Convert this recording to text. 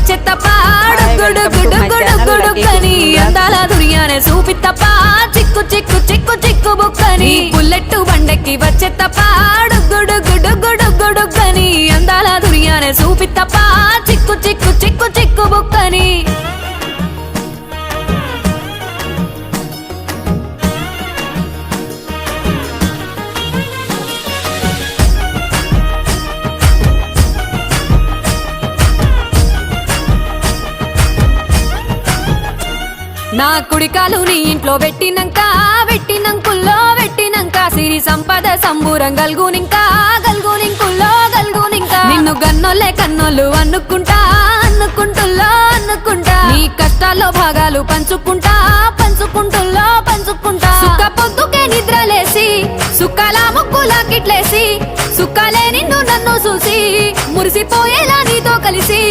వచ్చే తప్ప గుడుగుడుగుడుగుడుగుడుగని అందాల దుర్యానే చూపి తప్ప చిక్కు చిక్కు చిక్కు చిక్కు బుక్కని బుల్లెట్టు బండెక్కి వచ్చే తప్ప గుడుగుడుగుడుగుడుగని అందాల దుర్యానే చూపి తప్ప చిక్కు చిక్కు చిక్కు చిక్కు బుక్కని నా కుడికాలు నీ ఇంట్లో పెట్టినంకుల్లో పెట్టినంక సిరి సంపద సంబూరం గల్గునింకుల్లో నిన్ను గన్నోళ్ళే కన్నోళ్ళు అనుకుంటా నీ కష్టాల్లో భాగాలు పంచుకుంటా సుక్క పొద్దుకే నిద్రలేసి సుక్కల ముక్కులా కిట్లేసి సుక్కలే నిన్ను నన్ను చూసి మురిసిపోయేలా నీతో కలిసి